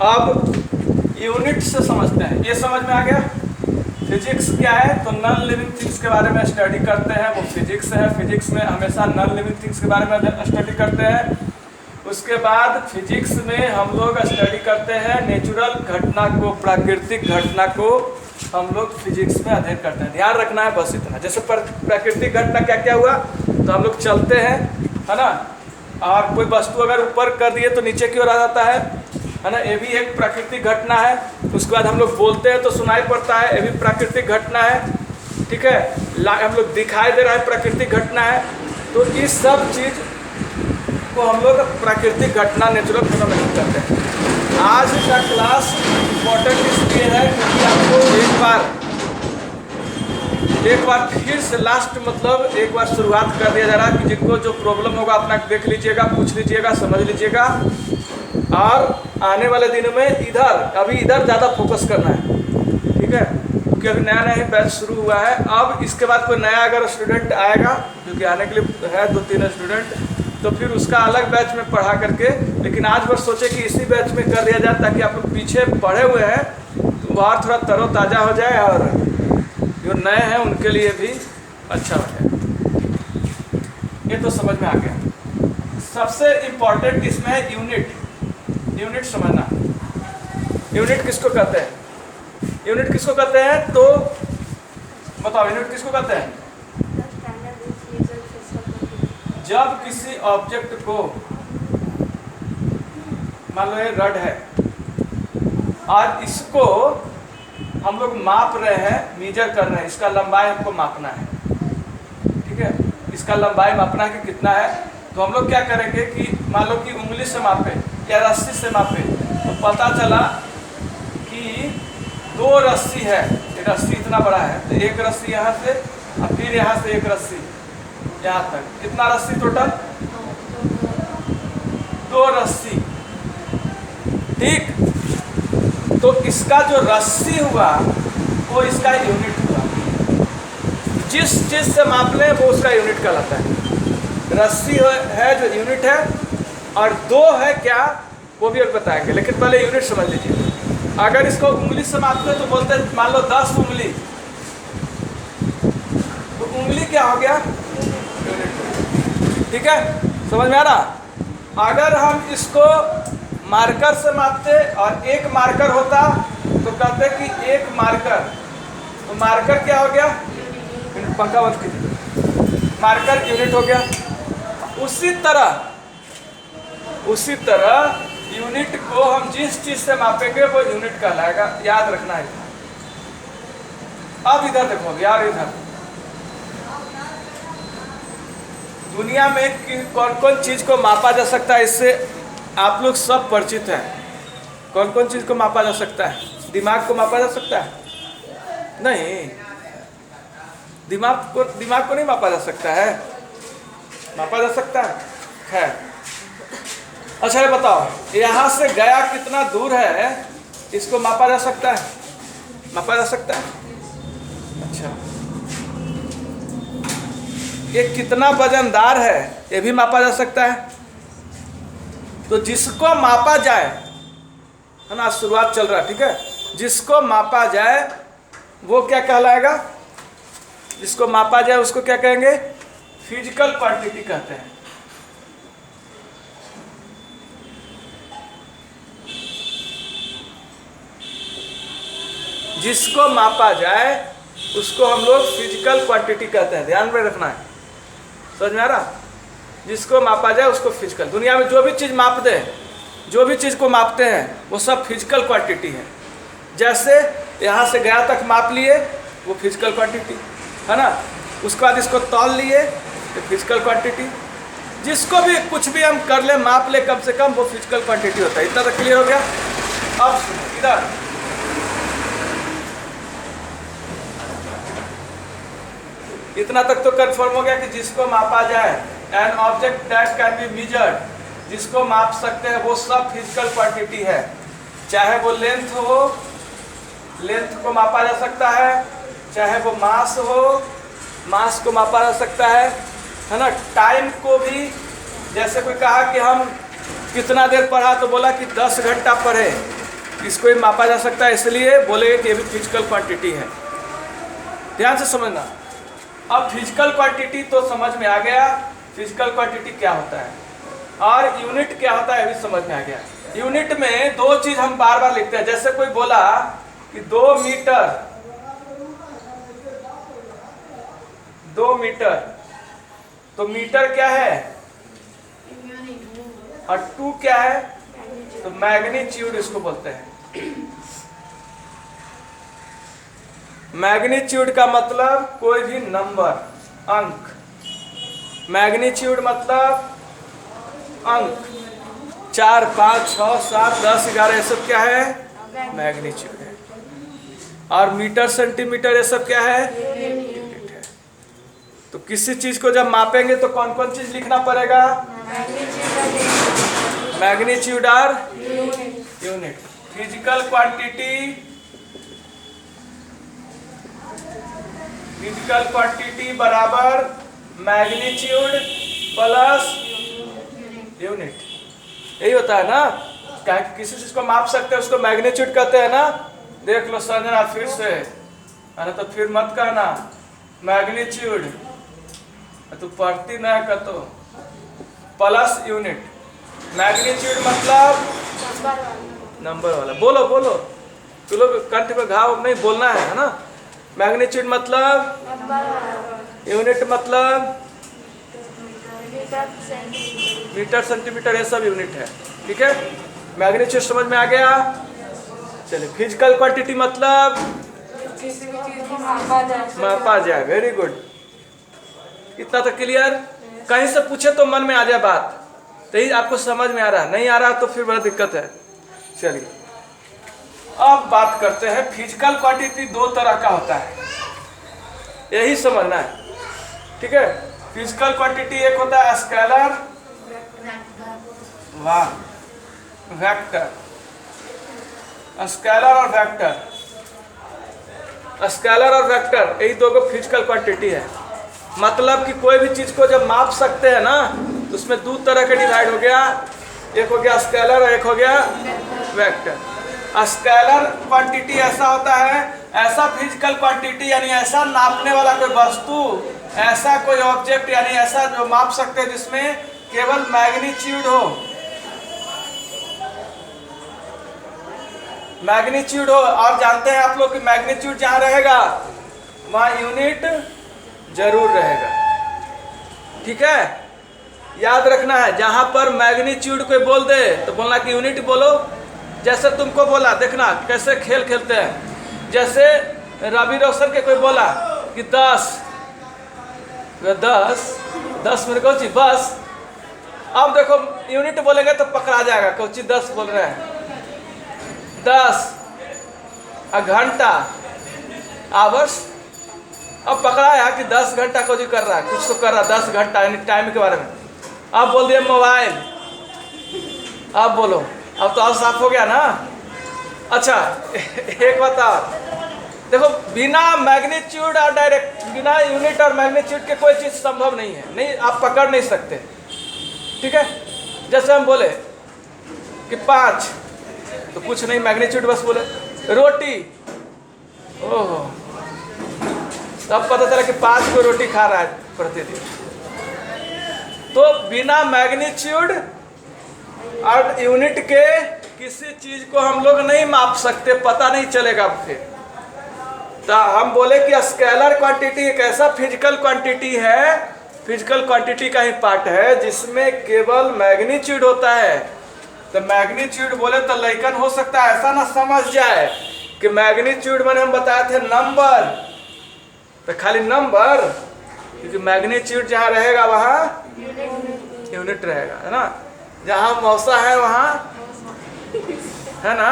अब यूनिट से समझते हैं, ये समझ में आ गया। फिजिक्स क्या है, तो नॉन लिविंग थिंग्स के बारे में स्टडी करते हैं, वो फिजिक्स है। फिजिक्स में हमेशा नॉन लिविंग थिंग्स के बारे में स्टडी करते हैं। उसके बाद फिजिक्स में हम लोग स्टडी करते हैं नेचुरल घटना को, प्राकृतिक घटना को हम लोग फिजिक्स में अध्ययन करते हैं। ध्यान रखना है बस इतना। जैसे प्राकृतिक घटना क्या क्या हुआ, तो हम लोग चलते हैं, है ना, और कोई वस्तु अगर ऊपर कर दिए तो नीचे की ओर आ जाता है ना, ये भी एक प्राकृतिक घटना है। उसके बाद हम लोग बोलते हैं तो सुनाई पड़ता है, ये भी प्राकृतिक घटना है। ठीक है, हम लोग दिखाई दे रहा है, प्राकृतिक घटना है। तो इस सब चीज़ को हम लोग प्राकृतिक घटना, नेचुरल फिनोमेना कहते हैं। आज का क्लास इम्पोर्टेंट इसलिए है क्योंकि आपको एक बार फिर से लास्ट मतलब एक बार शुरुआत कर दिया जा रहा है कि जिनको जो प्रॉब्लम होगा अपना देख लीजिएगा, पूछ लीजिएगा, समझ लीजिएगा। और आने वाले दिनों में अभी इधर ज़्यादा फोकस करना है, ठीक है, क्योंकि अभी नया नया ही बैच शुरू हुआ है। अब इसके बाद कोई नया अगर स्टूडेंट आएगा, क्योंकि आने के लिए है 2-3 स्टूडेंट, तो फिर उसका अलग बैच में पढ़ा करके, लेकिन आज बस सोचे कि इसी बैच में कर दिया जाए ताकि आप लोग पीछे पढ़े हुए हैं तो बाहर थोड़ा तरोताज़ा हो जाए और जो नए हैं उनके लिए भी अच्छा हो जाए। ये तो समझ में आ गया। सबसे इम्पोर्टेंट इसमें है यूनिट। यूनिट समझना, यूनिट किसको कहते हैं, यूनिट किसको कहते हैं, तो बताओ यूनिट किसको कहते हैं। जब किसी ऑब्जेक्ट को, मान लो ये रड है और इसको हम लोग माप रहे हैं, मेजर कर रहे हैं, इसका लंबाई हमको मापना है, ठीक है, इसका लंबाई मापना है कि कितना है। तो हम लोग क्या करेंगे कि मान लो कि उंगली से मापे या रस्सी से मापे, तो पता चला कि 2 रस्सी है, ये रस्सी इतना बड़ा है, तो एक रस्सी यहाँ से और फिर यहाँ से एक रस्सी यहाँ तक, कितना रस्सी टोटल, 2 रस्सी, ठीक। तो इसका जो रस्सी हुआ वो इसका यूनिट हुआ। जिस चीज़ से माप लें वो उसका यूनिट कहलाता है। रस्सी है जो यूनिट है, और 2 है क्या वो भी अब बताएंगे, लेकिन पहले यूनिट समझ लीजिए। अगर इसको उंगली से मापते हैं तो बोलते हैं मान लो 10 उंगली, तो उंगली क्या हो गया, यूनिट, ठीक है, समझ में आ रहा। अगर हम इसको मार्कर से मापते और एक मार्कर होता तो कहते कि एक मार्कर, तो मार्कर क्या हो गया, पंखा बंद कीजिए, मार्कर यूनिट हो गया। उसी तरह यूनिट को हम जिस चीज से मापेंगे वो यूनिट कहलाएगा, याद रखना है। अब इधर देखो यार, इधर दुनिया में कौन कौन चीज को मापा जा सकता है, इससे आप लोग सब परिचित हैं। कौन कौन चीज को मापा जा सकता है, दिमाग को मापा जा सकता है, नहीं, दिमाग को नहीं मापा जा सकता है, मापा जा सकता है, खैर। अच्छा ये बताओ, यहाँ से गया कितना दूर है, इसको मापा जा सकता है, मापा जा सकता है। अच्छा, ये कितना वजनदार है, ये भी मापा जा सकता है। तो जिसको मापा जाए, है ना, शुरुआत चल रहा है, ठीक है, जिसको मापा जाए वो क्या कहलाएगा, जिसको मापा जाए उसको क्या कहेंगे, फिजिकल क्वांटिटी कहते हैं। जिसको मापा जाए उसको हम लोग फिजिकल क्वांटिटी कहते हैं, ध्यान में रखना है, समझ में आ रहा। जिसको मापा जाए उसको फिजिकल, दुनिया में जो भी चीज़ माप दे, जो भी चीज़ को मापते हैं वो सब फिजिकल क्वांटिटी है। जैसे यहाँ से गया तक माप लिए वो फिजिकल क्वांटिटी है ना, उसके बाद इसको तौल लिए तो फिजिकल क्वांटिटी। जिसको भी कुछ भी हम कर ले, माप ले कम से कम, वो फिजिकल क्वांटिटी होता है। इतना तक क्लियर हो गया। अब सुनो इधर, इतना तक तो कंफर्म हो गया कि जिसको मापा जाए, an object that can be measured, जिसको माप सकते हैं वो सब फिजिकल क्वांटिटी है। चाहे वो लेंथ हो, लेंथ को मापा जा सकता है, चाहे वो मास हो, मास को मापा जा सकता है ना। टाइम को भी, जैसे कोई कहा कि हम कितना देर पढ़ा, तो बोला कि 10 घंटा पढ़े। इसको ही मापा जा सकता है, इसलिए बोले कि ये भी फिजिकल क्वांटिटी है। ध्यान से समझना। अब फिजिकल क्वांटिटी तो समझ में आ गया, फिजिकल क्वांटिटी क्या होता है, और यूनिट क्या होता है भी समझ में आ गया। यूनिट में दो चीज हम बार बार लिखते हैं। जैसे कोई बोला कि 2 मीटर, 2 मीटर, तो मीटर क्या है और 2 क्या है, तो मैग्नीट्यूड इसको बोलते हैं। मैग्नीट्यूड का मतलब कोई भी नंबर, अंक। मैग्नीट्यूड मतलब अंक। 4, 5, 6, 7, 10, 11 ये सब क्या है, मैग्नीट्यूड है। और मीटर, सेंटीमीटर ये सब क्या है, यूनिट है। तो किसी चीज को जब मापेंगे तो कौन कौन चीज लिखना पड़ेगा, मैग्नीट्यूड और unit. Physical quantity, physical quantity बराबर मैग्नीट्यूड प्लस यूनिट, यही होता है ना। क्या किसी चीज को माप सकते हैं उसको मैग्नीट्यूड कहते हैं ना। देख लो संजना फिर से, अरे तो फिर मत कहना मैग्नीट्यूड, तू पढ़ती नहीं का तो प्लस यूनिट। मैग्नीट्यूड मतलब नंबर वाला। बोलो बोलो, तू लोग कंठ पे घाव नहीं बोलना है ना। मैग्नीट्यूड मतलब, यूनिट मतलब मीटर, सेंटीमीटर ये सब यूनिट है। ठीक है, मैग्नीट्यूड समझ में आ गया। चलिए, फिजिकल क्वांटिटी मतलब किसी भी चीज को मापा जाए। वेरी गुड, इतना तो क्लियर। कहीं से पूछे तो मन में आ जाए बात, तो ही आपको समझ में आ रहा है, नहीं आ रहा तो फिर बड़ा दिक्कत है। चलिए अब बात करते हैं। फिजिकल क्वांटिटी 2 तरह का होता है, यही समझना है। ठीक है, फिजिकल क्वांटिटी एक होता है स्केलर, वाह, वेक्टर। स्केलर और वेक्टर, स्केलर और वेक्टर यही दो फिजिकल क्वांटिटी है। मतलब कि कोई भी चीज को जब माप सकते हैं ना, तो उसमें 2 तरह के डिवाइड हो गया। एक हो गया स्केलर और एक हो गया वेक्टर। स्केलर क्वांटिटी ऐसा होता है, ऐसा फिजिकल क्वांटिटी यानी ऐसा नापने वाला कोई वस्तु, ऐसा कोई ऑब्जेक्ट यानी ऐसा जो माप सकते हैं जिसमें केवल मैग्नीट्यूड हो, मैग्नीट्यूड हो। और जानते हैं आप लोग कि मैग्नीट्यूड जहां रहेगा वहां यूनिट जरूर रहेगा। ठीक है, याद रखना है, जहां पर मैग्नीट्यूड कोई बोल दे तो बोलना कि यूनिट बोलो। जैसे तुमको बोला, देखना कैसे खेल खेलते हैं। जैसे रवि रोशन के कोई बोला कि 10 मेरे को ची बस। अब देखो यूनिट बोलेंगे तो पकड़ा जाएगा, कोची 10 बोल रहे हैं, 10 घंटा, आवर्स। अब पकड़ा है कि 10 घंटा कोची कर रहा है, कुछ तो कर रहा है 10 घंटा यानी टाइम के बारे में। अब बोल दिया मोबाइल, अब बोलो, अब तो और साफ हो गया ना। अच्छा एक बताओ, देखो बिना मैग्नीट्यूड और डायरेक्ट, बिना यूनिट और मैग्नीट्यूड के कोई चीज़ संभव नहीं है, नहीं आप पकड़ नहीं सकते। ठीक है, जैसे हम बोले कि 5 तो कुछ नहीं, मैग्नीट्यूड बस बोले। रोटी, ओहो, तब पता चला कि 5 को रोटी खा रहा है प्रतिदिन। तो बिना मैग्नीट्यूड और यूनिट के किसी चीज को हम लोग नहीं माप सकते, पता नहीं चलेगा फिर। तो हम बोले कि स्केलर क्वांटिटी एक ऐसा फिजिकल क्वांटिटी है, फिजिकल क्वांटिटी का ही पार्ट है जिसमें केवल मैग्नीट्यूड होता है। तो मैग्नीट्यूड बोले तो लइकन हो सकता है ऐसा ना समझ जाए कि मैग्नीट्यूड मैंने हम बताए थे नंबर, तो खाली नंबर, क्योंकि मैग्नीट्यूड जहाँ रहेगा वहाँ यूनिट रहेगा, है ना। जहाँ मौसा है वहाँ है ना,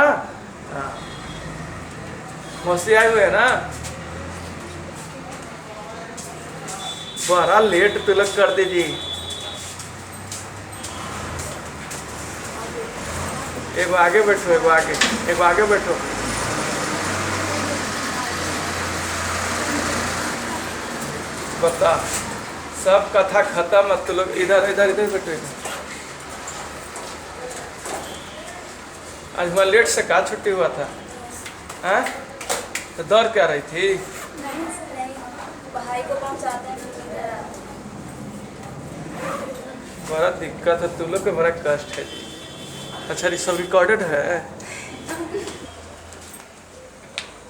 मौसी आए हुए है ना। बड़ा लेट तिलक कर दीजिए। एक आगे बैठो, एक आगे बैठो। बता, सब कथा खत्म, अब तो लोग इधर इधर इधर बैठो। आज मैं लेट से कहाँ छुट्टी हुआ था? हैं? तो दौड़ क्या रही थी? नहीं सर, नहीं। भाई को पहुंचाते हैं फिर इधर आते बड़ा दिक्कत है, तुम लोग को बड़ा कष्ट है। अच्छा ये सब रिकॉर्डेड है,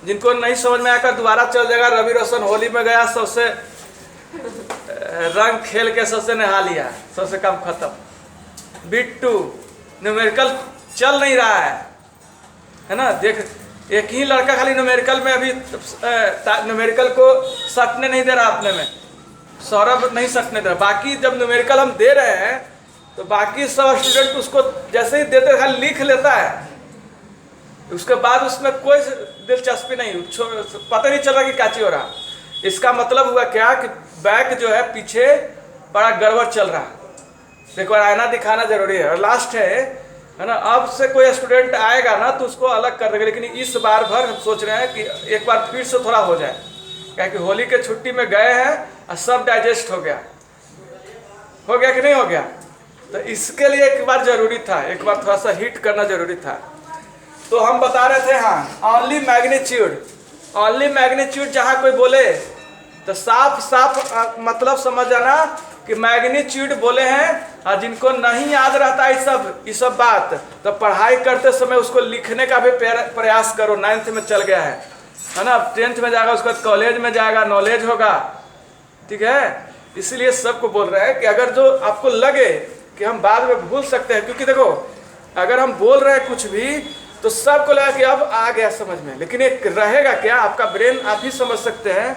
जिनको नहीं समझ में आकर दोबारा चल जाएगा। रवि रोशन होली में गया, सबसे रंग खेल के सबसे नहा लिया, सबसे काम खत्म। बिट्टू न्यूमेरिकल चल नहीं रहा है ना? देख, एक ही लड़का खाली न्यूमेरिकल में अभी न्यूमेरिकल को सटने नहीं दे रहा अपने में, सौरभ नहीं सटने दे रहा। बाकी जब न्यूमेरिकल हम दे रहे हैं तो बाकी सब स्टूडेंट उसको जैसे ही देते खाली लिख लेता है, उसके बाद उसमें कोई दिलचस्पी नहीं, पता नहीं चल रहा कि क्या हो रहा। इसका मतलब हुआ क्या कि बैक जो है पीछे बड़ा गड़बड़ चल रहा। देखो आईना दिखाना जरूरी है। और लास्ट है ना, अब से कोई स्टूडेंट आएगा ना तो उसको अलग कर देंगे, लेकिन इस बार भर हम सोच रहे हैं कि एक बार फिर से थोड़ा हो जाए, क्या कि होली के छुट्टी में गए हैं और सब डाइजेस्ट हो गया कि नहीं हो गया? तो इसके लिए एक बार जरूरी था, एक बार थोड़ा सा हिट करना जरूरी था। तो हम बता रहे थे हाँ, ओनली मैग्नीट्यूड जहाँ कोई बोले तो साफ साफ मतलब समझ जाना कि मैग्नीट्यूड बोले हैं। और जिनको नहीं याद रहता ये सब बात, तो पढ़ाई करते समय उसको लिखने का भी प्रयास करो। 9th में चल गया है ना? अब 10th में जाएगा, उसके बाद कॉलेज में जाएगा, नॉलेज होगा, ठीक है? इसलिए सबको बोल रहे हैं कि अगर जो आपको लगे कि हम बाद में भूल सकते हैं, क्योंकि देखो अगर हम बोल रहे हैं कुछ भी तो सबको लगा कि अब आ गया समझ में, लेकिन एक रहेगा क्या? आपका ब्रेन आप ही समझ सकते हैं।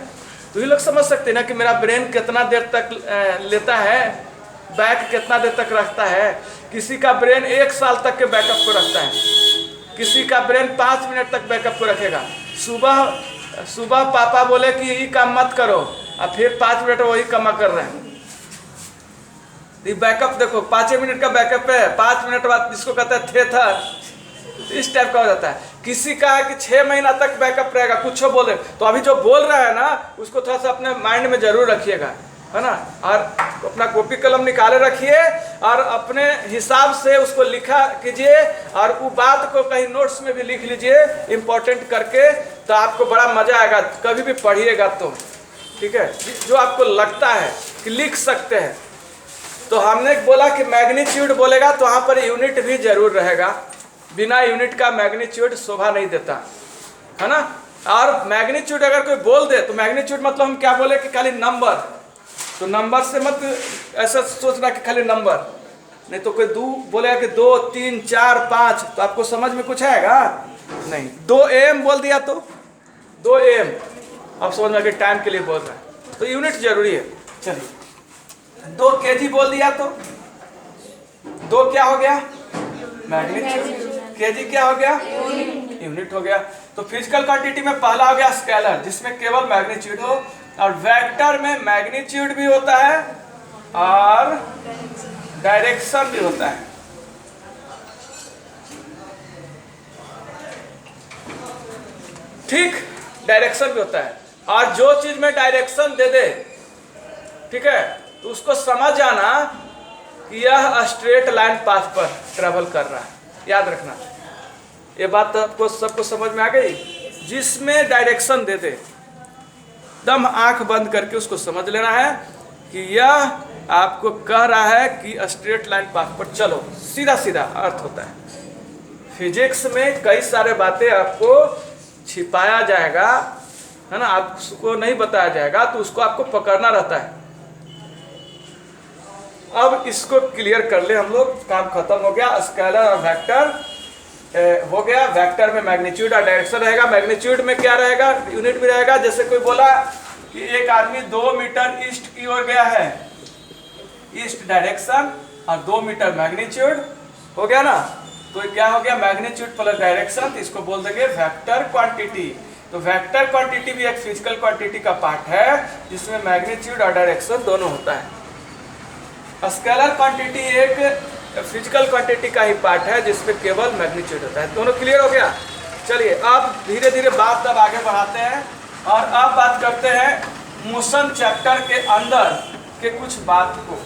तो ये लोग समझ सकते हैं ना कि मेरा ब्रेन कितना देर तक लेता है, बैक कितना देर तक रखता है। किसी का ब्रेन 1 साल तक के बैकअप को रखता है, किसी का ब्रेन 5 मिनट तक बैकअप को रखेगा। सुबह पापा बोले कि ये काम मत करो, और फिर 5 मिनट वही काम कर रहे हैं। ये बैकअप देखो 5 मिनट का बैकअप है, 5 मिनट बाद जिसको कहते हैं थेथर, इस टाइप का हो जाता है। किसी का है कि 6 महीना तक बैकअप रहेगा, कुछ बोले तो अभी जो बोल रहा है ना उसको थोड़ा सा अपने माइंड में जरूर रखिएगा, है ना? और अपना कॉपी कलम निकाले रखिए और अपने हिसाब से उसको लिखा कीजिए, और वो बात को कहीं नोट्स में भी लिख लीजिए इम्पोर्टेंट करके, तो आपको बड़ा मजा आएगा कभी भी पढ़िएगा तो, ठीक है? जो आपको लगता है कि लिख सकते हैं। तो हमने बोला कि मैग्नीट्यूड बोलेगा तो वहाँ पर यूनिट भी जरूर रहेगा, बिना यूनिट का मैग्नीट्यूड शोभा नहीं देता, है ना? और मैग्नीट्यूड अगर कोई बोल दे तो मैग्नीट्यूड मतलब हम क्या बोले कि खाली नंबर, तो नंबर से मत ऐसा सोचना कि खाली नंबर, नहीं तो कोई बोलेगा कि 2 3 4 5, तो आपको समझ में कुछ आएगा नहीं। 2 AM बोल दिया तो 2 AM आप समझ में कि टाइम के लिए बोल रहा है, तो यूनिट जरूरी है। चलिए 2 kg बोल दिया तो 2 क्या हो गया? मैग्नीट्यूड। केजी क्या हो गया? यूनिट हो गया। तो फिजिकल क्वांटिटी में पहला हो गया स्केलर, जिसमें केवल मैग्नीट्यूड हो, और वेक्टर में मैग्नीट्यूड भी होता है और डायरेक्शन भी होता है। ठीक, डायरेक्शन भी होता है। और जो चीज में डायरेक्शन दे दे, ठीक है, तो उसको समझ जाना कि यह स्ट्रेट लाइन पाथ पर ट्रेवल कर रहा है। याद रखना, ये बात आपको सबको समझ में आ गई? जिसमें डायरेक्शन दे दे, दम आंख बंद करके उसको समझ लेना है कि यह आपको कह रहा है कि स्ट्रेट लाइन पाथ पर चलो, सीधा सीधा अर्थ होता है। फिजिक्स में कई सारे बातें आपको छिपाया जाएगा, है ना? आपको नहीं बताया जाएगा, तो उसको आपको पकड़ना रहता है। अब इसको क्लियर कर ले हम लोग, काम खत्म हो गया। स्केलर और वेक्टर हो गया। वेक्टर में मैग्नीट्यूड और डायरेक्शन रहेगा। मैग्नीट्यूड में क्या रहेगा? यूनिट भी रहेगा। जैसे कोई बोला कि एक आदमी 2 मीटर ईस्ट की ओर गया है, ईस्ट डायरेक्शन, और 2 मीटर मैग्नीट्यूड हो गया ना, तो क्या हो गया? मैग्नीट्यूड प्लस डायरेक्शन, तो इसको बोल देंगे वेक्टर क्वांटिटी। तो वेक्टर क्वांटिटी भी एक फिजिकल क्वांटिटी का पार्ट है, जिसमें मैग्नीट्यूड और डायरेक्शन दोनों होता है। स्केलर क्वांटिटी एक फिजिकल क्वांटिटी का ही पार्ट है, जिसमें केवल मैग्नीट्यूड होता है। दोनों क्लियर हो गया? चलिए अब धीरे धीरे बात अब आगे बढ़ाते हैं, और अब बात करते हैं मोशन चैप्टर के अंदर के कुछ बात को।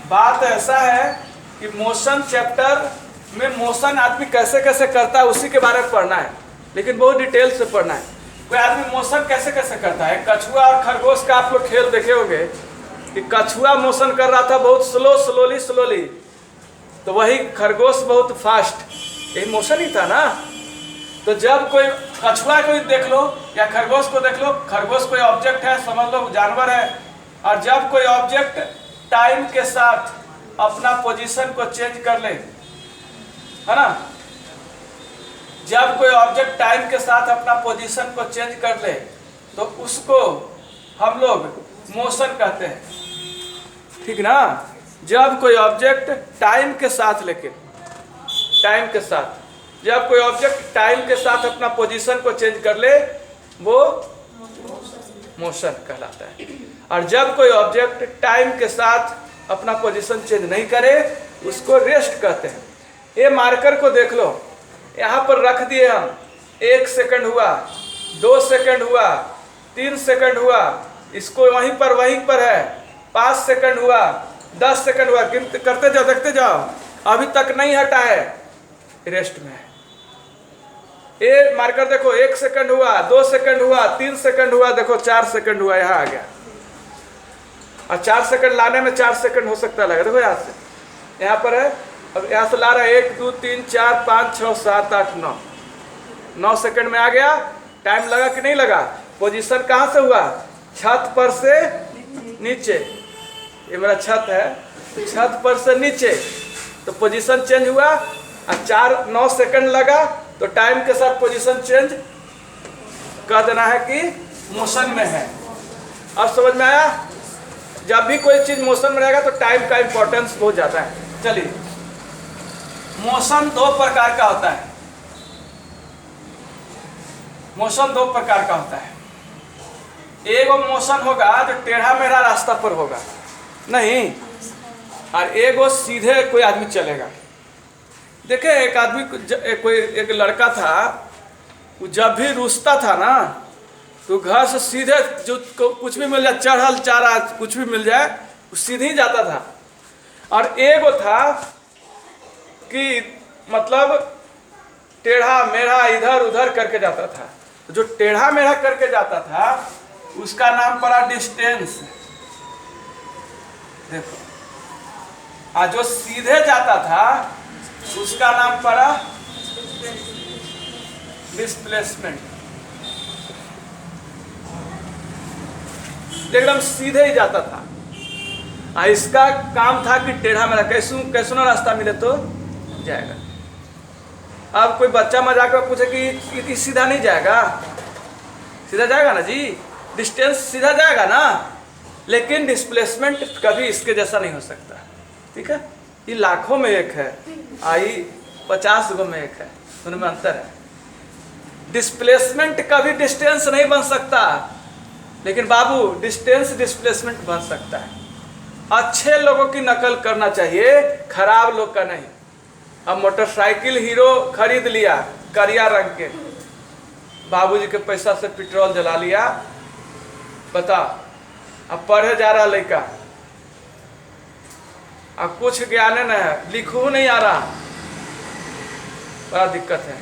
बात ऐसा है कि मोशन चैप्टर में मोशन आदमी कैसे कैसे करता है उसी के बारे में पढ़ना है, लेकिन बहुत डिटेल से पढ़ना है। कोई आदमी मोशन कैसे कैसे करता है। कछुआ और खरगोश का आप लोग खेल देखे होंगे कि कछुआ मोशन कर रहा था बहुत स्लोली, तो वही खरगोश बहुत फास्ट, यही मोशन ही था ना। तो जब कोई कछुआ को देख लो या खरगोश को देख लो, खरगोश कोई ऑब्जेक्ट है, समझ लो जानवर है, और जब कोई ऑब्जेक्ट टाइम के साथ अपना पोजीशन को चेंज कर ले, है ना, जब कोई ऑब्जेक्ट टाइम के साथ अपना पोजीशन को चेंज कर ले तो उसको हम लोग मोशन कहते हैं, ठीक ना। जब कोई ऑब्जेक्ट टाइम के साथ, लेकिन टाइम के साथ, जब कोई ऑब्जेक्ट टाइम के साथ अपना पोजीशन को चेंज कर ले वो मोशन कहलाता है। और जब कोई ऑब्जेक्ट टाइम के साथ अपना पोजीशन चेंज नहीं करे उसको रेस्ट कहते हैं। ये मार्कर को देख लो, यहाँ पर रख दिए हम, 1 सेकंड हुआ, 2 सेकंड हुआ, 3 सेकंड हुआ, इसको वहीं पर है, 5 सेकंड हुआ, 10 सेकंड हुआ, करते जाओ, देखते जाओ, अभी तक नहीं हटा है, रेस्ट में है। ये मार्कर देखो, 1 सेकंड हुआ, 2 सेकंड हुआ, 3 सेकंड हुआ, देखो 4 सेकंड हुआ, यहाँ आ गया। और 4 सेकंड लाने में 4 सेकंड हो सकता लगा, देखो यहाँ से, यहाँ पर है, अब यहाँ से ला रहा है 1 2 3 4 5 6 7 8 9 सेकंड में आ गया। टाइम लगा कि नहीं लगा। पोजीशन कहाँ से हुआ, छत पर से नीचे, ये मेरा छत है, छत पर से नीचे, तो पोजीशन चेंज हुआ। और 9 सेकंड लगा तो टाइम के साथ पोजीशन चेंज कर देना है कि मोशन में है। अब समझ में आया। जब भी कोई चीज मोशन में रहेगा तो टाइम का इंपॉर्टेंस बहुत ज्यादा है। चलिए, मोशन 2 प्रकार का होता है। मोशन 2 प्रकार का होता है। एक वो मोशन होगा जो टेढ़ा मेढ़ा रास्ता पर होगा नहीं, और एक वो सीधे कोई आदमी चलेगा। देखे एक आदमी कोई एक लड़का था, वो जब भी रूसता था ना तो घर से सीधे जो कुछ भी मिल जाए, चढ़ल चारा कुछ भी मिल जाए, वो सीधे ही जाता था। और एक वो था कि मतलब टेढ़ा मेढ़ा इधर उधर करके जाता था। जो टेढ़ा मेढ़ा करके जाता था उसका नाम पड़ा डिस्टेंस, देखो। और जो सीधे जाता था उसका नाम पड़ा डिस्प्लेसमेंट। एकदम सीधे ही जाता था। इसका काम था कि टेढ़ा मेढ़ा कैसनो रास्ता मिले तो जाएगा। अब कोई बच्चा मजाक में पूछे कि सीधा नहीं जाएगा, सीधा जाएगा ना जी, डिस्टेंस सीधा जाएगा ना, लेकिन डिस्प्लेसमेंट कभी इसके जैसा नहीं हो सकता। ठीक है, ये लाखों में एक है, आई 50 गो में एक है, उनमें अंतर है। डिस्प्लेसमेंट कभी डिस्टेंस नहीं बन सकता, लेकिन बाबू डिस्टेंस डिस्प्लेसमेंट बन सकता है। अच्छे लोगों की नकल करना चाहिए, खराब लोग का नहीं। अब मोटरसाइकिल हीरो खरीद लिया करिया रंग के, बाबूजी के पैसा से पेट्रोल जला लिया, बता। अब पढ़े जा रहा लड़का, अब कुछ ज्ञान न है, लिखू नहीं आ रहा, बड़ा दिक्कत है।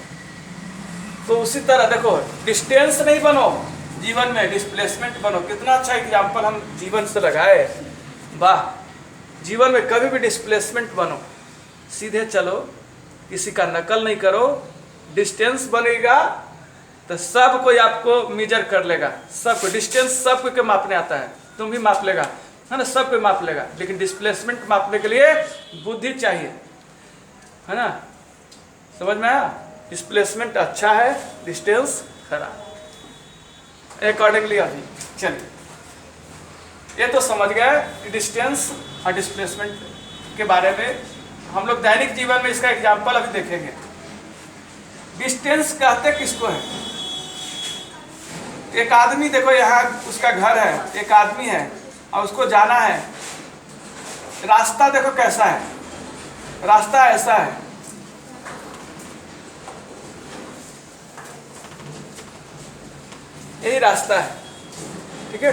तो उसी तरह देखो, डिस्टेंस नहीं बनो जीवन में, डिस्प्लेसमेंट बनो। कितना अच्छा एग्जाम्पल हम जीवन से लगाए, वाह। जीवन में कभी भी डिस्प्लेसमेंट बनो, सीधे चलो, किसी का नकल नहीं करो। डिस्टेंस बनेगा तो सब कोई आपको मेजर कर लेगा, सबको डिस्टेंस सब कोई के मापने आता है, तुम भी माप लेगा, है ना, सब कोई माप लेगा। लेकिन डिस्प्लेसमेंट मापने के लिए बुद्धि चाहिए, है ना, समझ में आया। डिस्प्लेसमेंट अच्छा है, डिस्टेंस खराब। अकॉर्डिंगली अभी चलिए, ये तो समझ गए कि डिस्टेंस और डिस्प्लेसमेंट के बारे में। हम लोग दैनिक जीवन में इसका एग्जाम्पल अभी देखेंगे। डिस्टेंस कहते किसको है। एक आदमी देखो, यहाँ उसका घर है, एक आदमी है और उसको जाना है। रास्ता देखो कैसा है, रास्ता ऐसा है, यही रास्ता है, ठीक है।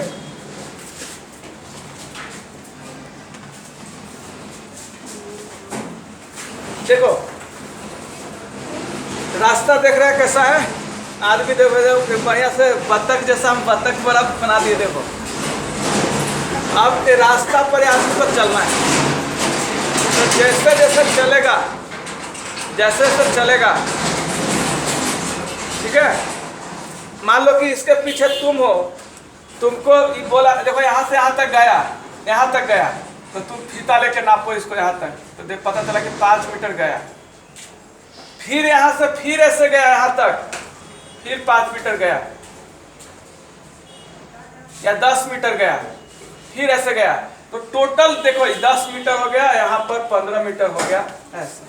देखो रास्ता देख रहे हैं कैसा है? आदमी देखो देखो बढ़िया से बत्तख जैसा हम बत्तख वाला बना दिए देखो। अब ये रास्ता पर आदमी को चलना है, तो जैसे जैसे चलेगा, जैसे जैसे चलेगा, ठीक है। मान लो कि इसके पीछे तुम हो, तुमको बोला देखो यहाँ से यहाँ तक गया, यहाँ तक गया, तो तुम फीता लेके नापो इसको यहाँ तक, तो देख पता चला कि 5 मीटर गया। फिर यहाँ से फिर ऐसे गया यहाँ तक, फिर 5 मीटर गया या 10 मीटर गया, फिर ऐसे गया, तो टोटल देखो 10 मीटर हो गया, यहाँ पर 15 मीटर हो गया ऐसे।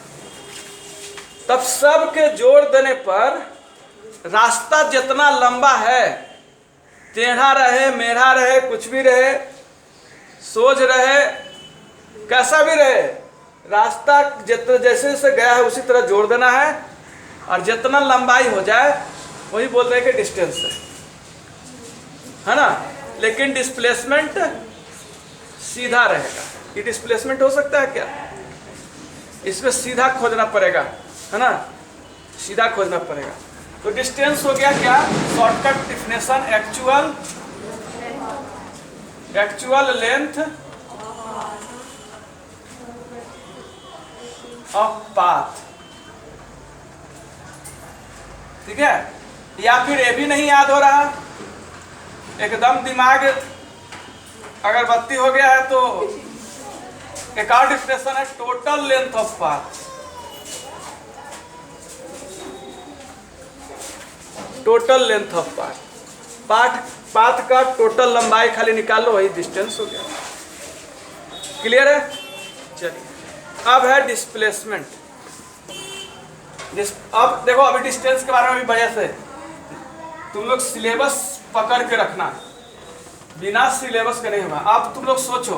तब सब के जोड़ देने पर रास्ता जितना लंबा है, टेढ़ा रहे, मेढ़ा रहे, कुछ भी रहे, सोझ रहे, कैसा भी रहे, रास्ता जितना जैसे जैसे गया है उसी तरह जोड़ देना है, और जितना लंबाई हो जाए वही बोल रहे हैं कि डिस्टेंस है ना। लेकिन डिस्प्लेसमेंट सीधा रहेगा। ये डिस्प्लेसमेंट हो सकता है क्या? इसमें सीधा खोजना पड़ेगा, है ना, सीधा खोजना पड़ेगा। तो डिस्टेंस हो गया क्या? Shortcut definition, actual length of path, ठीक है। या फिर ये भी नहीं याद हो रहा, एकदम दिमाग अगरबत्ती हो गया है, तो एक और डिफिनेशन है total length of path. Total length of path का टोटल लंबाई खाली निकाल लो, वही डिस्टेंस हो गया। क्लियर है? चलिए अब है डिस्प्लेसमेंट। अब देखो, अभी डिस्टेंस के बारे में भी बढ़िया से तुम लोग सिलेबस पकड़ के रखना, बिना सिलेबस के नहीं होगा। अब तुम लोग सोचो,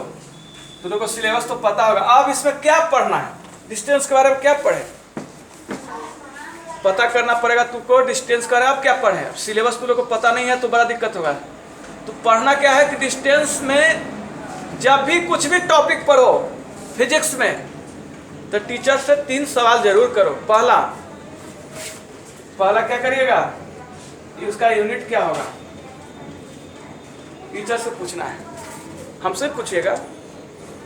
तुम लोग को सिलेबस तो पता होगा, अब इसमें क्या पढ़ना है, डिस्टेंस के बारे में क्या पढ़े, पता करना पड़ेगा तुमको। डिस्टेंस का अब क्या पढ़े, अब सिलेबस तुम लोग को पता नहीं है तो बड़ा दिक्कत होगा। तो पढ़ना क्या है कि डिस्टेंस में जब भी कुछ भी टॉपिक पढ़ो फिजिक्स में, तो टीचर से 3 सवाल जरूर करो। पहला क्या करिएगा, उसका यूनिट क्या होगा, टीचर से पूछना है, हमसे पूछिएगा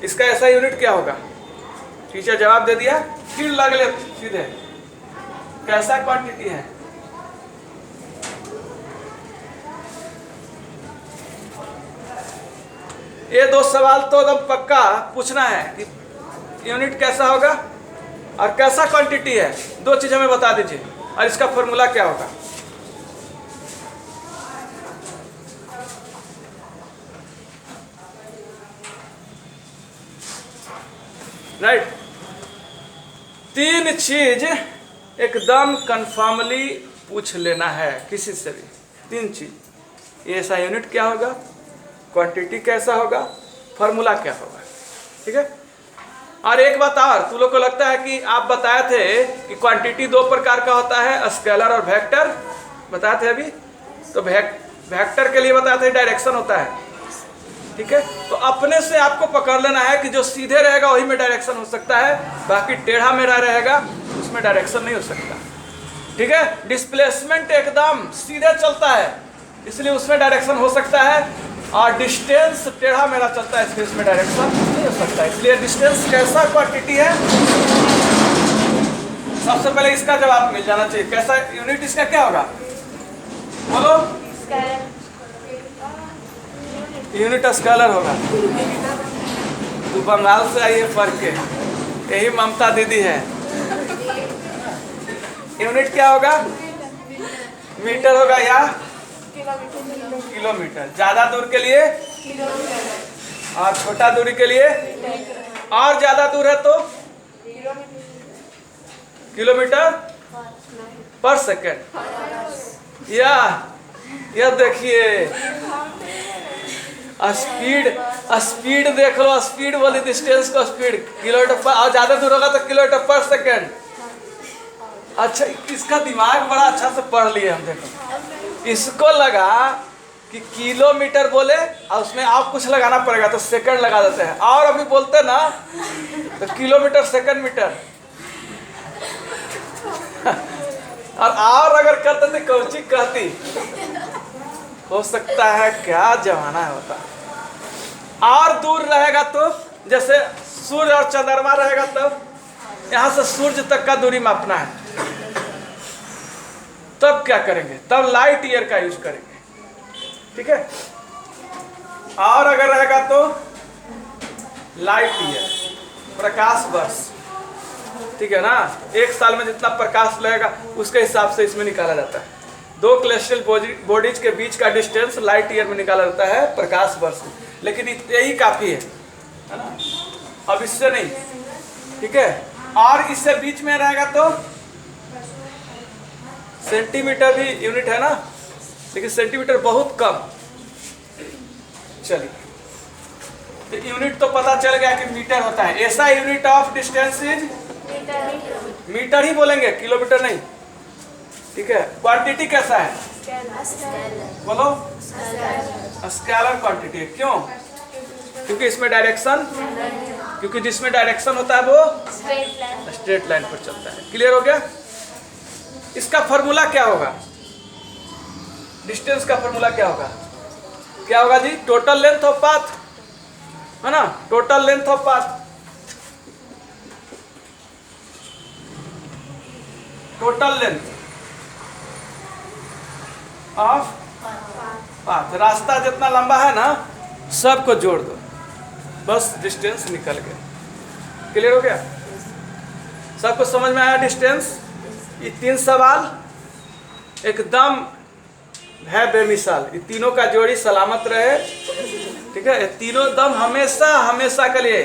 इसका ऐसा यूनिट क्या होगा। टीचर जवाब दे दिया, फिर लग ले सीधे कैसा क्वांटिटी है, ये 2 सवाल तो एकदम पक्का पूछना है कि यूनिट कैसा होगा और कैसा क्वांटिटी है। 2 चीज हमें बता दीजिए, और इसका फॉर्मूला क्या होगा। राइट, 3 चीज एकदम कंफर्मली पूछ लेना है किसी से भी। 3 चीज, ये ऐसा यूनिट क्या होगा, क्वांटिटी कैसा होगा, फॉर्मूला क्या होगा, ठीक है। और एक बात और, तुम लोग को लगता है कि आप बताए थे कि क्वांटिटी 2 प्रकार का होता है, स्केलर और वेक्टर, बताए थे अभी। तो वेक्टर के लिए बताए थे डायरेक्शन होता है, ठीक है। तो अपने से आपको पकड़ लेना है कि जो सीधे रहेगा वही में डायरेक्शन हो सकता है, बाकी टेढ़ा मेढ़ा रहेगा उसमें डायरेक्शन नहीं हो सकता, ठीक है। डिस्प्लेसमेंट एकदम सीधे चलता है, इसलिए उसमें डायरेक्शन हो सकता है, और डिस्टेंस टेढ़ा मेढ़ा चलता है, इसलिए इसमें डायरेक्शन नहीं हो सकता। इसलिए डिस्टेंस कैसा क्वांटिटी है, सबसे पहले इसका जवाब मिल जाना चाहिए। कैसा यूनिट इसका क्या होगा, बोलो। यूनिट स्केलर होगा। तू बंगाल से आई है पढ़ के, यही ममता दीदी है। यूनिट क्या होगा, मीटर होगा या किलोमीटर। ज्यादा दूर के लिए और छोटा दूरी के लिए, और ज्यादा दूर है तो किलोमीटर पर सेकेंड। या देखिए स्पीड देख लो, स्पीड वाली डिस्टेंस को स्पीड किलोमीटर पर, और ज्यादा दूर होगा तो किलोमीटर पर सेकेंड। अच्छा, इसका दिमाग बड़ा अच्छा से पढ़ लिए हम। देखो, इसको लगा कि किलोमीटर बोले और उसमें आप कुछ लगाना पड़ेगा तो सेकंड लगा देते हैं, और अभी बोलते ना तो किलोमीटर सेकंड मीटर। और अगर करते थे कौची कहती, हो सकता है क्या जमाना होता। और दूर रहेगा तो जैसे सूर्य और चंद्रमा रहेगा तब यहाँ से सूर्य तक का दूरी मापना है, तब क्या करेंगे, तब लाइट ईयर का यूज करेंगे, ठीक है। और अगर रहेगा तो लाइट ईयर, प्रकाश वर्ष, ठीक है ना। एक साल में जितना प्रकाश लगेगा उसके हिसाब से इसमें निकाला जाता है। दो कैलेस्ट्रल बॉडीज के बीच का डिस्टेंस लाइट ईयर में निकाला जाता है प्रकाश वर्ष में, लेकिन यही काफी है ना, अब इससे नहीं, ठीक है। और इससे बीच में रहेगा तो सेंटीमीटर भी यूनिट है ना, लेकिन सेंटीमीटर बहुत कम। चलिए, तो यूनिट तो पता चल गया कि मीटर होता है। ऐसा unit of distance is metre ही बोलेंगे, किलोमीटर नहीं, ठीक है। क्वांटिटी कैसा है, बोलो, स्केलर क्वांटिटी है। क्यों? क्योंकि इसमें डायरेक्शन, क्योंकि जिसमें डायरेक्शन होता है वो स्ट्रेट लाइन पर चलता है। क्लियर हो गया? इसका फॉर्मूला क्या होगा, डिस्टेंस का फॉर्मूला क्या होगा, क्या होगा जी, टोटल लेंथ ऑफ पाथ, है ना, total length of path, total length of path, रास्ता जितना लंबा है ना सबको जोड़ दो, बस डिस्टेंस निकल गया। क्लियर हो गया? सबको समझ में आया डिस्टेंस? ये तीन सवाल एकदम है बेमिसाल, ये तीनों का जोड़ी सलामत रहे, ठीक है। ये तीनों दम हमेशा हमेशा के लिए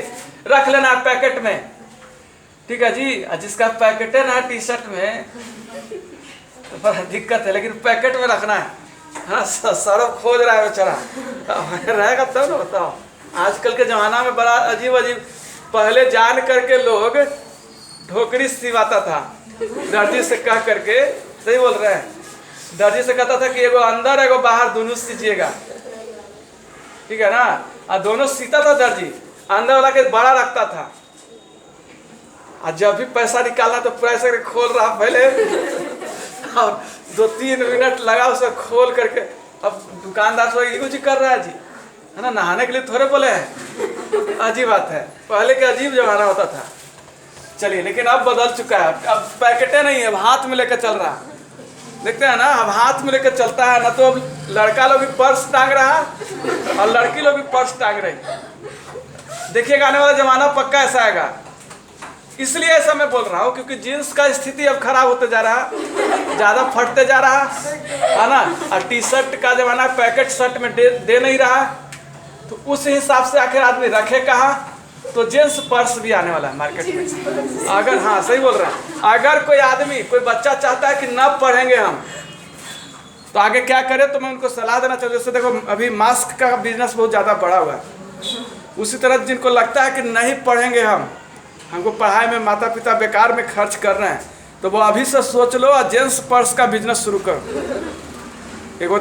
रख लेना पैकेट में, ठीक है जी। जिसका पैकेट है ना टी शर्ट में तो बड़ा दिक्कत है, लेकिन पैकेट में रखना है। हाँ, सरफ खोज रहा है बेचारा, रहेगा तब ना, बताओ। आजकल के ज़माना में बड़ा अजीब अजीब, पहले जान करके लोग ढोकरी सिवाता था दर्जी से कह करके, सही बोल रहे हैं, दर्जी से कहता था कि एगो अंदर एगो बाहर दोनों सीजिएगा, ठीक है ना। और दोनों सीता था दर्जी, अंदर वाला के बड़ा रखता था, और जब भी पैसा निकालना तो पैसे खोल रहा पहले और 2-3 मिनट लगा उसे खोल करके। अब दुकानदार से यूज कर रहा है जी, है ना, नहाने के लिए थोड़े बोले हैं, अजीब बात है। पहले के अजीब जमाना होता था। चलिए, लेकिन अब बदल चुका है, अब पैकेटें नहीं है, अब हाथ में लेकर चल रहा, देखते हैं ना, अब हाथ में लेकर चलता है ना। तो अब लड़का लोग भी पर्स टांग रहा और लड़की लोग भी पर्स टांग रही। देखिएगा आने वाला जमाना पक्का ऐसा आएगा। इसलिए ऐसा मैं बोल रहा हूँ क्योंकि जींस का स्थिति अब खराब होते जा रहा, ज़्यादा फटते जा रहा है ना। और टी शर्ट का जमाना पैकेट शर्ट में दे नहीं रहा, तो उस हिसाब से आखिर आदमी रखे कहाँ, तो जेंट्स पर्स भी आने वाला है मार्केट में। अगर, हाँ सही बोल रहा है, अगर कोई आदमी, कोई बच्चा चाहता है कि न पढ़ेंगे हम, तो आगे क्या करे, तो मैं उनको सलाह देना चाहूँ। जैसे देखो, अभी मास्क का बिजनेस बहुत ज़्यादा बढ़ा हुआ है, उसी तरह जिनको लगता है कि नहीं पढ़ेंगे हमको पढ़ाई में माता पिता बेकार में खर्च कर रहे हैं, तो वो अभी से सोच लो और जेंट्स पर्स का बिजनेस शुरू करो। एगो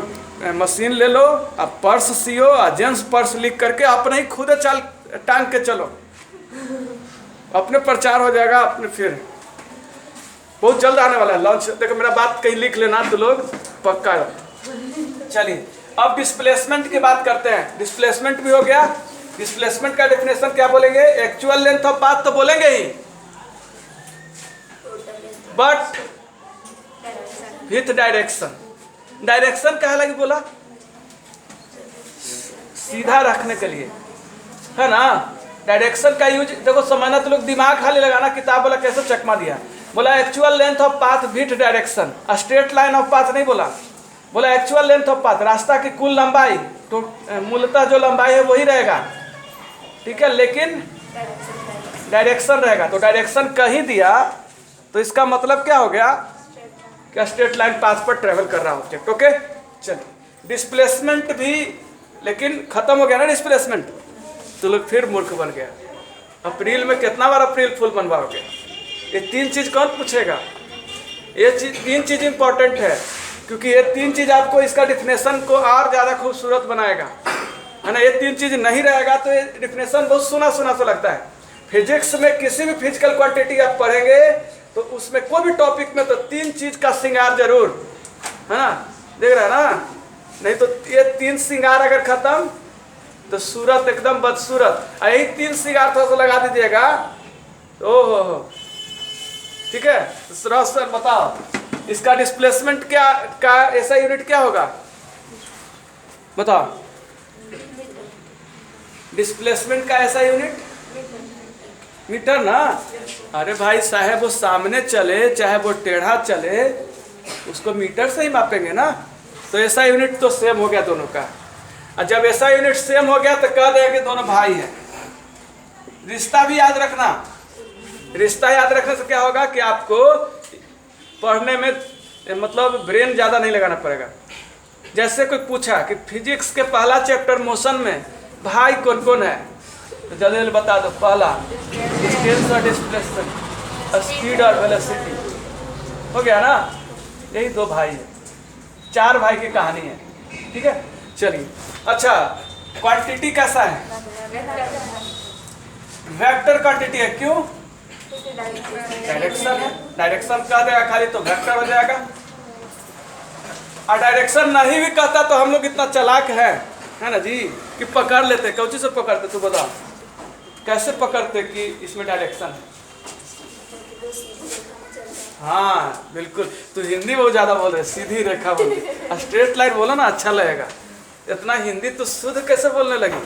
मशीन ले लो, अब पर्स सियो और जेंट्स पर्स लिख करके अपने ही खुद चल टांग के चलो, अपने प्रचार हो जाएगा अपने। फिर बहुत जल्द आने वाला है लॉन्च। देखो, मेरा बात कहीं लिख लेना तो लोग पक्का। चलिए, अब डिस्प्लेसमेंट की बात करते हैं। डिस्प्लेसमेंट भी हो गया। डिस्प्लेसमेंट का डेफिनेशन क्या बोलेंगे, एक्चुअल लेंथ ऑफ पाथ तो बोलेंगे ही, बट विथ डायरेक्शन। डायरेक्शन कहा लगी बोला, सीधा रखने के लिए, है ना। डायरेक्शन का यूज देखो, समझना तो लोग दिमाग खाली लगाना। किताब बोला कैसे चकमा दिया, बोला actual length of path with direction, straight line of path नहीं बोला, बोला एक्चुअल लेंथ ऑफ पाथ, रास्ता की कुल लंबाई, तो मूलतः जो लंबाई है वही रहेगा, ठीक है, लेकिन डायरेक्शन रहेगा। तो डायरेक्शन कहीं दिया तो इसका मतलब क्या हो गया कि स्ट्रेट लाइन पाथ पर ट्रेवल कर रहा ऑब्जेक्ट। ओके, चलिए। डिस्प्लेसमेंट भी, लेकिन खत्म हो गया ना डिस्प्लेसमेंट, तो लोग फिर मूर्ख बन गया। अप्रैल में कितना बार अप्रैल फुल बनवाओगे, ये 3 चीज़ कौन पूछेगा। ये 3 चीज़ इंपॉर्टेंट है, क्योंकि ये 3 चीज़ आपको इसका डिफिनेशन को और ज़्यादा खूबसूरत बनाएगा, है ना। ये 3 चीज़ नहीं रहेगा तो ये डिफिनेशन बहुत सुना सुना सा लगता है। फिजिक्स में किसी भी फिजिकल क्वांटिटी आप पढ़ेंगे तो उसमें कोई भी टॉपिक में तो 3 चीज का श्रृंगार जरूर है ना, देख रहे हैं ना, नहीं तो ये 3 श्रृंगार अगर खत्म तो सूरत एकदम बदसूरत। यही 3 श्रृंगार थोड़ा सा लगा दीजिएगा, ओहो ठीक है। तो सर बताओ इसका डिस्प्लेसमेंट क्या का ऐसा यूनिट क्या होगा, बताओ डिस्प्लेसमेंट का ऐसा यूनिट मीटर ना। अरे भाई साहब वो सामने चले चाहे वो टेढ़ा चले उसको मीटर से ही मापेंगे ना। तो ऐसा यूनिट तो सेम हो गया दोनों का, और जब ऐसा यूनिट सेम हो गया तो कह देगा कि दोनों भाई हैं। रिश्ता भी याद रखना, रिश्ता याद रखने से क्या होगा कि आपको पढ़ने में मतलब ब्रेन ज़्यादा नहीं लगाना पड़ेगा। जैसे कोई पूछा कि फिजिक्स के पहला चैप्टर मोशन में भाई कौन कौन है, तो जल्दी जल्दी बता दो। पहला डिस्टेंस और डिस्प्लेसमेंट, स्पीड और वेलोसिटी, हो गया ना। यही 2 भाई है, 4 भाई की कहानी है, ठीक है। चलिए अच्छा, क्वांटिटी कैसा है, वेक्टर क्वांटिटी है, क्यों, डायरेक्शन है, डायरेक्शन कह देगा खाली तो वेक्टर हो जाएगा। और डायरेक्शन नहीं भी कहता तो हम लोग इतना चालाक है ना जी कि पकड़ लेते। कौन से पकड़ते, तू बता कैसे पकड़ते कि इसमें डायरेक्शन है। हाँ बिल्कुल, तू हिंदी बहुत ज़्यादा बोल रहे, सीधी रेखा बोल रहे, स्ट्रेट लाइन बोलो ना अच्छा लगेगा। इतना हिंदी तो शुद्ध कैसे बोलने लगी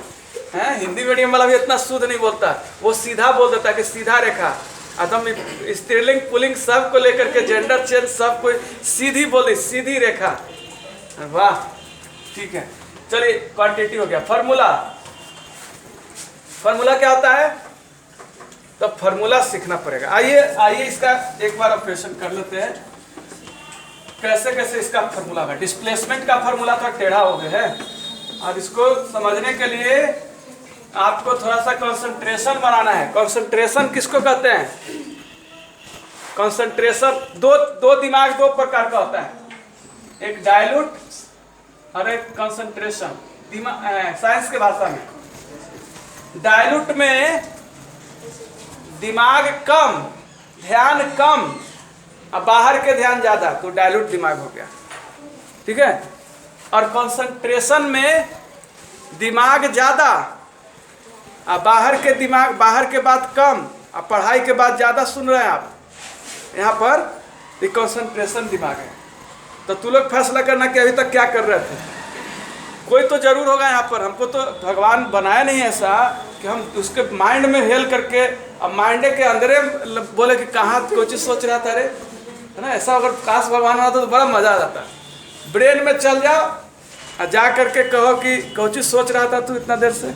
हैं, हिंदी मीडियम वाला भी इतना शुद्ध नहीं बोलता, वो सीधा बोल देता है कि सीधा रेखा। एकदम स्त्रीलिंग पुलिंग सब को लेकर के जेंडर चेंज सब को सीधी बोली, सीधी रेखा। वाह ठीक है, चलिए क्वांटिटी हो गया। फार्मूला, फार्मूला क्या होता है, तो फार्मूला सीखना पड़ेगा। आइए इसका एक बार ऑपरेशन कर लेते हैं, कैसे कैसे इसका फार्मूला है। डिस्प्लेसमेंट का फार्मूला थोड़ा टेढ़ा हो गया है, और इसको समझने के लिए आपको थोड़ा सा कंसंट्रेशन बनाना है। कंसंट्रेशन किसको कहते हैं, कंसंट्रेशन दो दिमाग 2 प्रकार का होता है, एक डायलूट और एक कंसंट्रेशन। साइंस के भाषा में डायलूट में दिमाग कम, ध्यान कम और बाहर के ध्यान ज्यादा, तो डायलूट दिमाग हो गया, ठीक है। और कंसंट्रेशन में दिमाग ज्यादा और बाहर के बात कम और पढ़ाई के बाद ज्यादा सुन रहे हैं आप, यहाँ पर कंसंट्रेशन दिमाग है। तो तू लोग फैसला करना कि अभी तक क्या कर रहे थे। कोई तो जरूर होगा यहाँ पर, हमको तो भगवान बनाया नहीं ऐसा कि हम उसके माइंड में हेल करके अब माइंड के अंदर बोले कि कहाँ कोई चीज़ सोच रहा था रे, है ना। ऐसा अगर काश भगवान होता तो बड़ा मजा आ जाता। ब्रेन में चल जाओ और जा करके कहो कि कोई चीज़ सोच रहा था तू इतना देर से,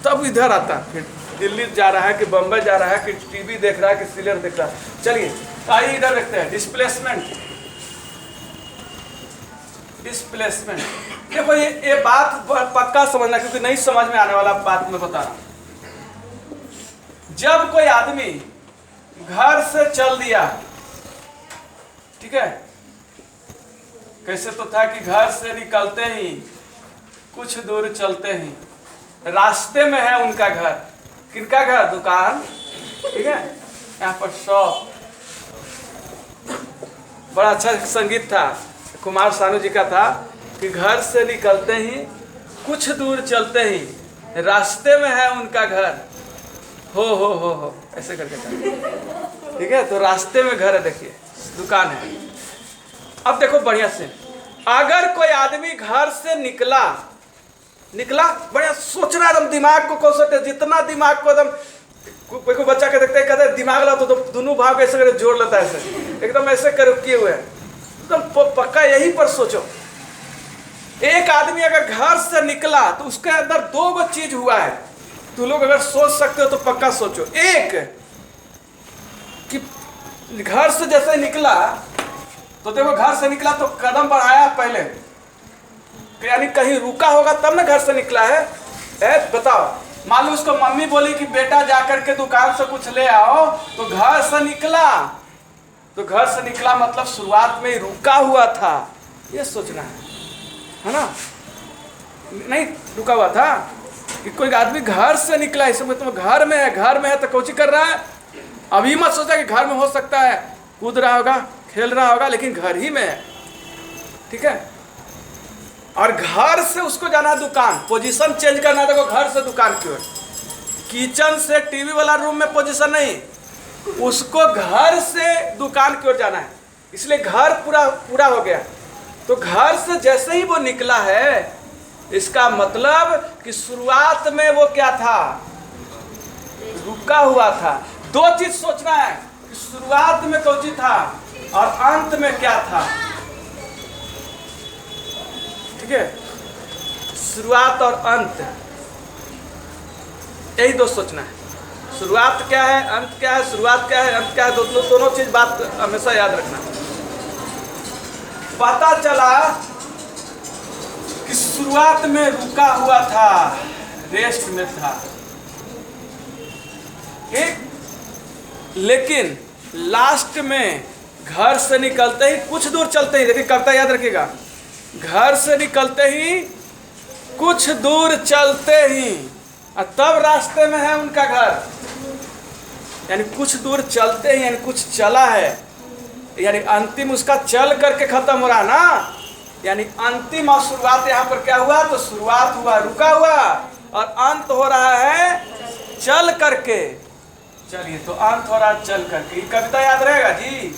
तब इधर आता। फिर दिल्ली जा रहा है कि बम्बई जा रहा है कि टीवी देख रहा है कि सीरियल देख रहा है। चलिए आइए इधर देखते हैं डिस्प्लेसमेंट। डिस्प्लेसमेंट देखो ये बात पक्का समझना, क्योंकि नहीं समझ में आने वाला बात मैं बता रहा हूं। जब कोई आदमी घर से चल दिया, ठीक है, कैसे तो था कि घर से निकलते ही कुछ दूर चलते ही रास्ते में है उनका घर। किनका घर, दुकान, ठीक है, यहाँ पर शॉप। बड़ा अच्छा संगीत था, कुमार सानू जी का था कि घर से निकलते ही कुछ दूर चलते ही रास्ते में है उनका घर, हो ऐसे करके था, ठीक है। तो रास्ते में घर है, देखिए दुकान है। अब देखो बढ़िया से, अगर कोई आदमी घर से निकला बढ़िया सोच रहा है, एकदम दिमाग को कौन, जितना दिमाग को एकदम, कोई बच्चा के देखते कहते हैं दिमाग ला, तो दोनों भाव ऐसे करके जोड़ लेता है, ऐसे एकदम ऐसे कर किए हुए एकदम पक्का। यहीं पर सोचो, एक आदमी अगर घर से निकला तो उसके अंदर 2 चीज हुआ है। तू लोग अगर सोच सकते हो तो पक्का सोचो। एक कि घर से जैसे निकला तो देखो, घर से निकला तो कदम बढ़ाया पहले, यानी कहीं रुका होगा तब ना घर से निकला है। बताओ, मान लो उसको मम्मी बोली कि बेटा जाकर के दुकान से कुछ ले आओ, तो घर से निकला, तो घर से निकला मतलब शुरुआत में ही रुका हुआ था, ये सोचना है ना। नहीं रुका हुआ था कि कोई आदमी घर से निकला, इसमें तो घर में है तो कोची कर रहा है, अभी मत सोचा कि घर में हो सकता है, कूद रहा होगा, खेल रहा होगा, लेकिन घर ही में है, ठीक है। और घर से उसको जाना है दुकान, पोजीशन चेंज करना है। देखो घर से दुकान की ओर, किचन से टीवी वाला रूम में पोजीशन नहीं, उसको घर से दुकान की ओर जाना है, इसलिए घर पूरा हो गया। तो घर से जैसे ही वो निकला है, इसका मतलब कि शुरुआत में वो क्या था, रुका हुआ था। दो चीज सोचना है कि शुरुआत में कौन सी था और अंत में क्या था, ठीक है। शुरुआत और अंत, यही दो सोचना है। शुरुआत क्या है, अंत क्या है, शुरुआत क्या है, अंत क्या है, दोनों चीज बात हमेशा याद रखना। पता चला कि शुरुआत में रुका हुआ था, रेस्ट में था, ठीक। लेकिन लास्ट में घर से निकलते ही कुछ दूर चलते ही, लेकिन कविता याद रखिएगा, घर से निकलते ही कुछ दूर चलते ही, और तब रास्ते में है उनका घर। यानी कुछ दूर चलते ही, यानी कुछ चला है, यानी अंतिम उसका चल करके खत्म हो रहा ना। यानी अंतिम और शुरुआत यहाँ पर क्या हुआ, तो शुरुआत हुआ रुका हुआ और अंत हो रहा है चल करके। चलिए, तो अंत हो रहा है चल करके, ये कविता याद रहेगा जी।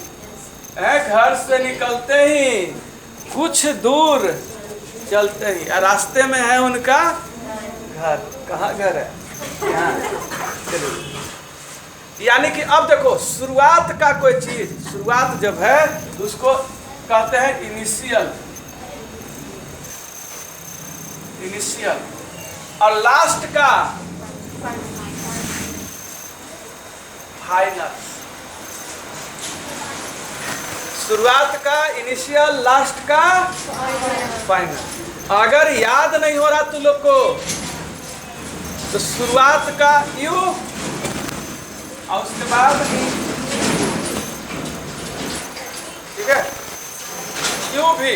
घर से निकलते ही कुछ दूर चलते ही, रास्ते में है उनका घर। कहाँ घर है, यहाँ। चलिए, यानी कि अब देखो, शुरुआत का कोई चीज, शुरुआत जब है तो उसको कहते हैं इनिशियल, और लास्ट का फाइनल। शुरुआत का इनिशियल, लास्ट का फाइनल। अगर याद नहीं हो रहा तुम लोग को, तो शुरुआत का यू और उसके बाद, ठीक है, यू भी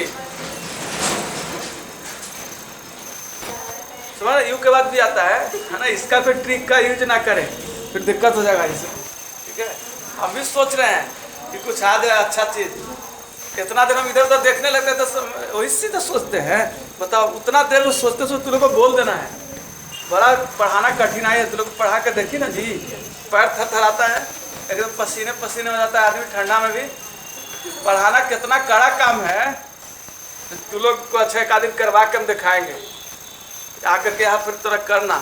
समझ, यू के बाद भी आता है ना। इसका कोई ट्रिक का यूज ना करें, फिर दिक्कत हो जाएगा इससे, ठीक है। हम भी सोच रहे हैं कि कुछ आ जाए अच्छा चीज। इतना देर हम इधर उधर देखने लगते हैं तो वही से तो सोचते हैं। बताओ, उतना देर में सोचते सोचते तुम लोग को बोल देना है। बड़ा पढ़ाना कठिनाई है, तुम लोग पढ़ा कर देखिए ना जी, पैर थरथराता है, एकदम पसीने पसीने हो जाता है आदमी, ठंडा में भी। पढ़ाना कितना कड़ा काम है, तुम लोग को अच्छा एक आदमी करवा के हम दिखाएंगे, आकर के यहाँ फिर थोड़ा करना,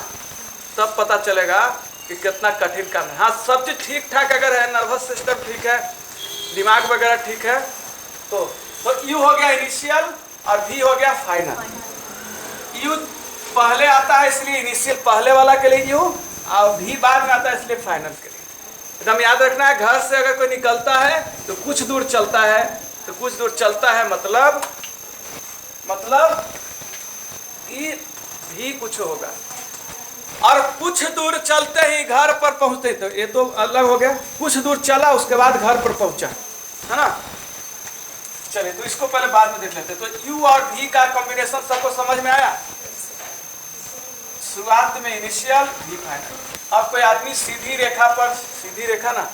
तब पता चलेगा कि कितना कठिन काम है। हाँ, सब चीज़ ठीक ठाक अगर है, नर्वस सिस्टम ठीक है, दिमाग वगैरह ठीक है, तो यू हो गया इनिशियल और भी हो गया फाइनल। यू पहले आता है इसलिए इनिशियल पहले वाला के लिए यू, और भी बाद में आता है इसलिए फाइनल के लिए। एकदम याद रखना है, घर से अगर कोई निकलता है तो कुछ दूर चलता है, तो कुछ दूर चलता है मतलब कि भी कुछ होगा। और कुछ दूर चलते ही घर पर पहुंचते, तो ये तो अलग हो गया, कुछ दूर चला उसके बाद घर पर पहुंचा, है ना। चलिए, तो इसको पहले बाद में देख लेते हैं। तो यू और भी का कॉम्बिनेशन सबको समझ में आया। शुरुआत में इनिशियल, भी फाइनल। अब कोई आदमी सीधी रेखा पर, सीधी रेखा ना,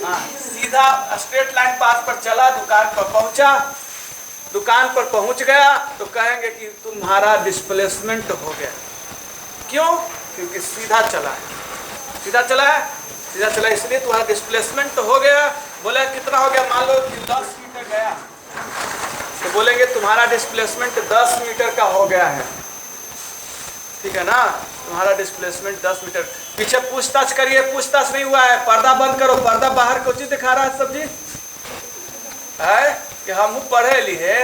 हाँ, सीधा स्ट्रेट लाइन पाथ पर चला, दुकान पर पहुंचा, दुकान पर पहुंच गया, तो कहेंगे कि तुम्हारा डिस्प्लेसमेंट हो गया। क्यों? क्योंकि सीधा चला है, सीधा चला है, सीधा चला, इसलिए तुम्हारा डिस्प्लेसमेंट हो गया। बोले कितना हो गया, मान लो कि 10 मीटर गया, तो बोलेंगे तुम्हारा डिस्प्लेसमेंट 10 मीटर का हो गया है, ठीक है ना। तुम्हारा डिस्प्लेसमेंट 10 मीटर। पीछे पूछताछ करिए, पूछताछ नहीं हुआ है, पर्दा बंद करो, पर्दा बाहर को चीज दिखा रहा है सब्जी है कि हम पढ़े लिए।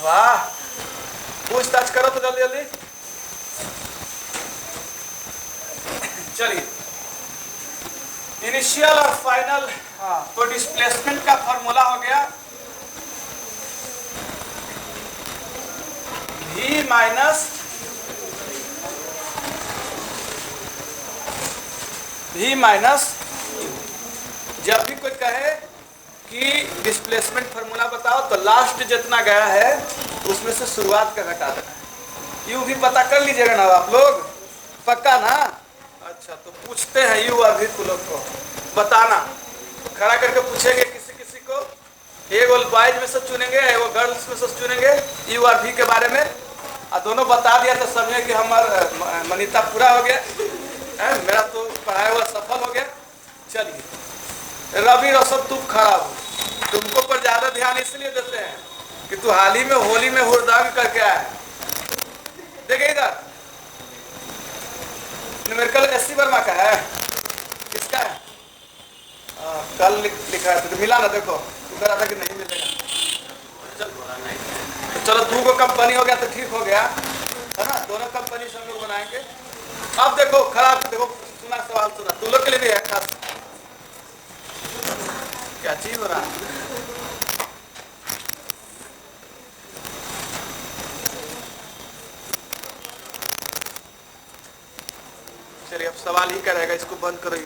वाह, पूछताछ करो तो जल्दी जल्दी। चलिए, इनिशियल और फाइनल। हाँ, तो डिस्प्लेसमेंट का फॉर्मूला हो गया v माइनस जब भी कोई कहे कि डिस्प्लेसमेंट फार्मूला बताओ, तो लास्ट जितना गया है उसमें से शुरुआत का घटा देना है। यू भी पता कर लीजिएगा ना आप लोग, पक्का ना। अच्छा, तो पूछते हैं यू और भी तुम लोग को बताना, खड़ा करके पूछेंगे किसी किसी को, एगो बॉयज में से चुनेंगे, एगो गर्ल्स में से चुनेंगे यू और भी के बारे में, और दोनों बता दिया तो समझे कि हमारा मनीता पूरा हो गया है, मेरा तो पढ़ाया हुआ सफल हो गया। चलिए रवि रोशन तुम खड़ा हो, तुमको पर ज्यादा ध्यान इसलिए देते हैं कि तू हाल ही में होली में हुड़दंग करके आया है। देखिए इधर न्यूमेरिकल एससी वर्मा का है, किसका है? कल लिखा है तो मिला ना, देखो उधर आता कि नहीं मिलेगा। चलो 2 को कंपनी हो गया तो ठीक हो गया है ना, दोनों कंपनी से हम लोग बनाएंगे। अब देखो खराब, देखो सुना सवाल सुना, तुम लोग के लिए भी है खास। क्या चीज हो रहा है? चलिए अब सवाल ही करेगा, इसको बंद करो।